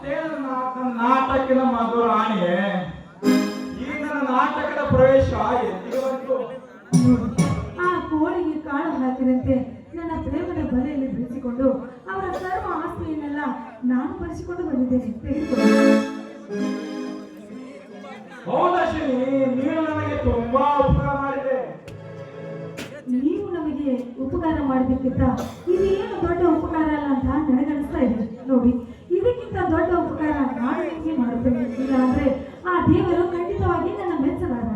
ಮತ್ತೇನು ನಾಟಕದ ಮಧುರಾಣಿ, ಈಗ ನಾಟಕದ ಪ್ರವೇಶ ಎಲ್ಲಿಗೆ ಬಂತು? ಆ ಕೋಳಿಗೆ ಕಾಳು ಹಾಕಿದಂತೆ ನನ್ನ ಪ್ರೇಮದ ಬಲೆಯಲ್ಲಿ ಬಿಡಿಸಿಕೊಂಡು ಅವರ ಸರ್ವ ಆಸ್ತಿಯನ್ನೆಲ್ಲ ನಾನು ಬರೆಸಿಕೊಂಡು ಬಂದಿದ್ದೇನೆ. ಹೌದಶ್ವಿನಿ, ನೀನು ನನಗೆ ತುಂಬಾ ಉಪಕಾರ ಮಾಡಿದೆ. ನೀವು ನಮಗೆ ಉಪಕಾರ ಮಾಡಿದ್ದಕ್ಕಿಂತ ಇದೇನು ದೊಡ್ಡ ಉಪಕಾರ ಅಲ್ಲ ಅಂತ ನನಗನ್ನಿಸ್ತಾ ಇದೆ. ನೋಡಿ, ಇದಕ್ಕಿಂತ ದೊಡ್ಡ ಉಪಕಾರ ನಾನು ನಿಮಗೆ ಮಾಡುತ್ತೇನೆ. ಇಲ್ಲ ಅಂದ್ರೆ ಆ ದೇವರು ಖಂಡಿತವಾಗಿ ನನ್ನ ಮೆಚ್ಚಲಾರ.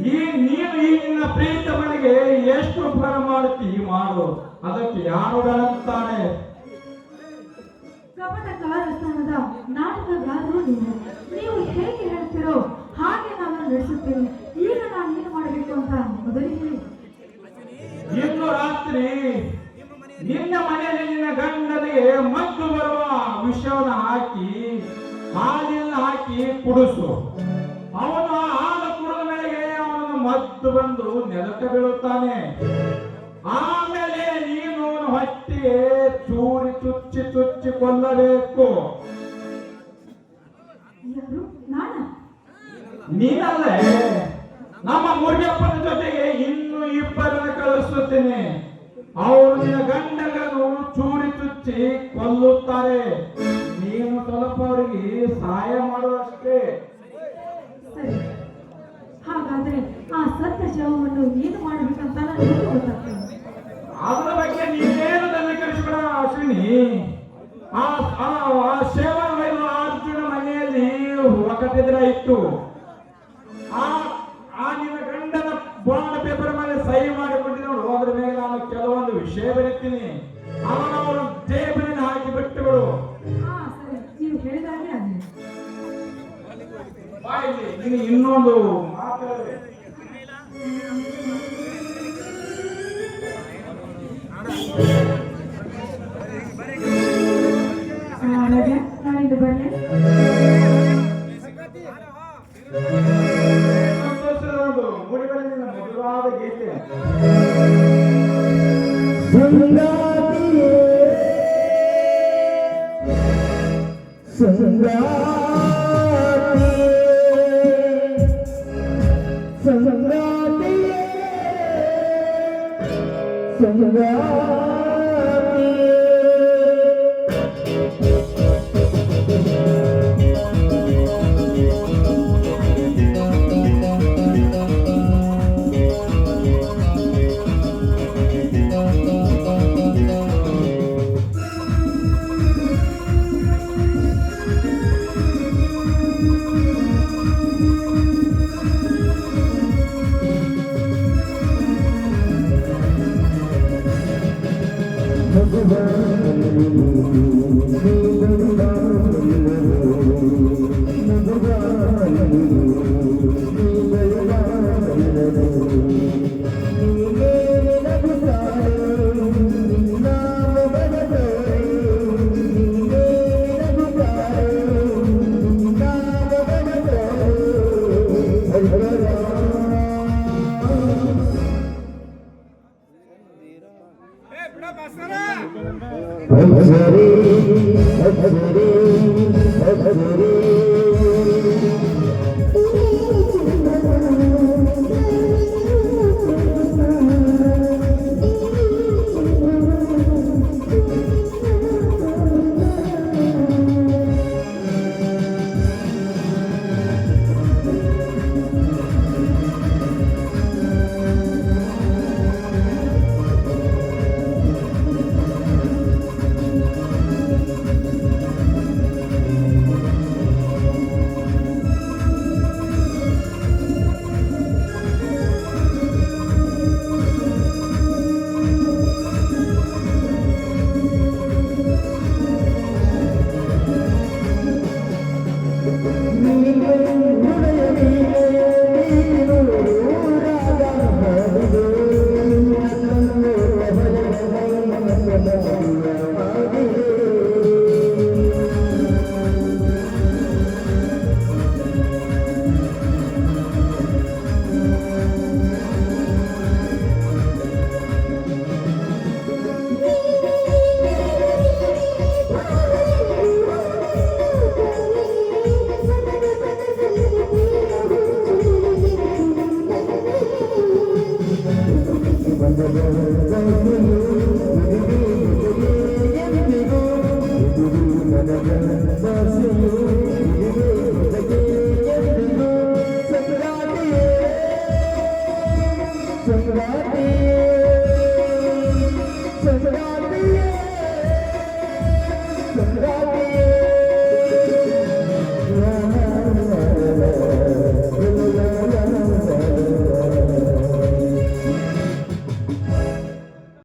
ನೀನು ಈ ನಿನ್ನ ಪ್ರೀತಮನಿಗೆ ಎಷ್ಟು ಉಪಕಾರ ಮಾಡುತ್ತಿ ಮಾಡು, ಅದಕ್ಕೆ ಯಾರು ಬೇಡಂತಾನೆ. ಕಪಟ ಕಲಾವಿಧಾನದ ನಾಟಕಗಾರರು ನೀವು ಹೇಗೆ ಹೇಳ್ತೀರೋ ಹಾಗೆ ನಾನು ನಡೆಸುತ್ತೇನೆ. ಈಗ ನಾನು ಏನು ಮಾಡಬೇಕು ಅಂತ ಮೊದಲಿಗೆ ಹೇಳಿ. ಇಂದು ರಾತ್ರಿ ನಿನ್ನ ಮನೆಯಲ್ಲಿ ನಿನ್ನ ಗಂಡನಿಗೆ ಮದ್ದು ಬರುವ ವಿಷವನ್ನು ಹಾಲಿನ ಹಾಕಿ ಕುಡಿಸು. ಅವನು ಹಾಲು ಕುಡಿದ ಮೇಲೆ ಅವನು ಮದ್ದು ಬಂದು ನೆಲಕ್ಕೆ ಬೀಳುತ್ತಾನೆ. ಆಮೇಲೆ ನೀನು ಹೊಟ್ಟೆಗೆ ಚೂರಿ ಚುಚ್ಚಿ ಕೊಲ್ಲಬೇಕು. ಯಾರು? ನಾನ? ನೀನಲ್ಲೇ, ನಮ್ಮ ಮುರುಗಪ್ಪನ ಜೊತೆಗೆ ಇನ್ನು ಇಬ್ಬರನ್ನು ಕಳಿಸುತ್ತೇನೆ. ಅವರು ನಿನ್ನ ಗಂಡನನ್ನು ಚೂರಿ ಚುಚ್ಚಿ ಕೊಲ್ಲುತ್ತಾರೆ. ನೀನು ಸ್ವಲ್ಪ ಅವರಿಗೆ ಸಹಾಯ ಮಾಡುವಷ್ಟೇ. ಸರಿ, ಹಾಗಾದ್ರೆ ಆ ಸತ್ಯ ಶವವನ್ನು ಏನು ಮಾಡಬೇಕಂತ ನನಗೆ ಗೊತ್ತಾಗ್ತದೆ. ಅದರ ಬಗ್ಗೆ ನೀವೇನು ತಲೆ ಕೆಡಿಸಿಬೇಡ ಅಶ್ವಿನಿ. ಆ ಶವನ ಮೇಲೆ ಅರ್ಜುನ ಮನೆಯಲ್ಲಿ ಒಕ್ಕಟ್ಟಿದ್ರ ಇತ್ತು. ಆ ನಿನ್ನ ಗಂಡನ ಬಾಂಡ್ ಪೇಪರ್ ಮೇಲೆ ಸಹಿ ಮಾಡಿಕೊಂಡಿದ್ದವಳು. ಅದ್ರ ಮೇಲೆ ನಾನು ಕೆಲವೊಂದು ವಿಷಯ ಬರೀತೀನಿ, ಅವನವರು ಜೇಬಿನಲ್ಲಿ ಹಾಕಿ ಬಿಟ್ಟು ಬಿಡು. ಸರಿ, ನೀವು ಹೇಳಿದಾಗೆ ಆಗಲಿ. ನೀನು ಇನ್ನೊಂದು ಮಾತು ನಾನಿಂದ ಬರಲಿ. ಮುಡಿಗಳಿಂದ ಮಧುರವಾದ ಗೀತೆ. ಗಂಗಾ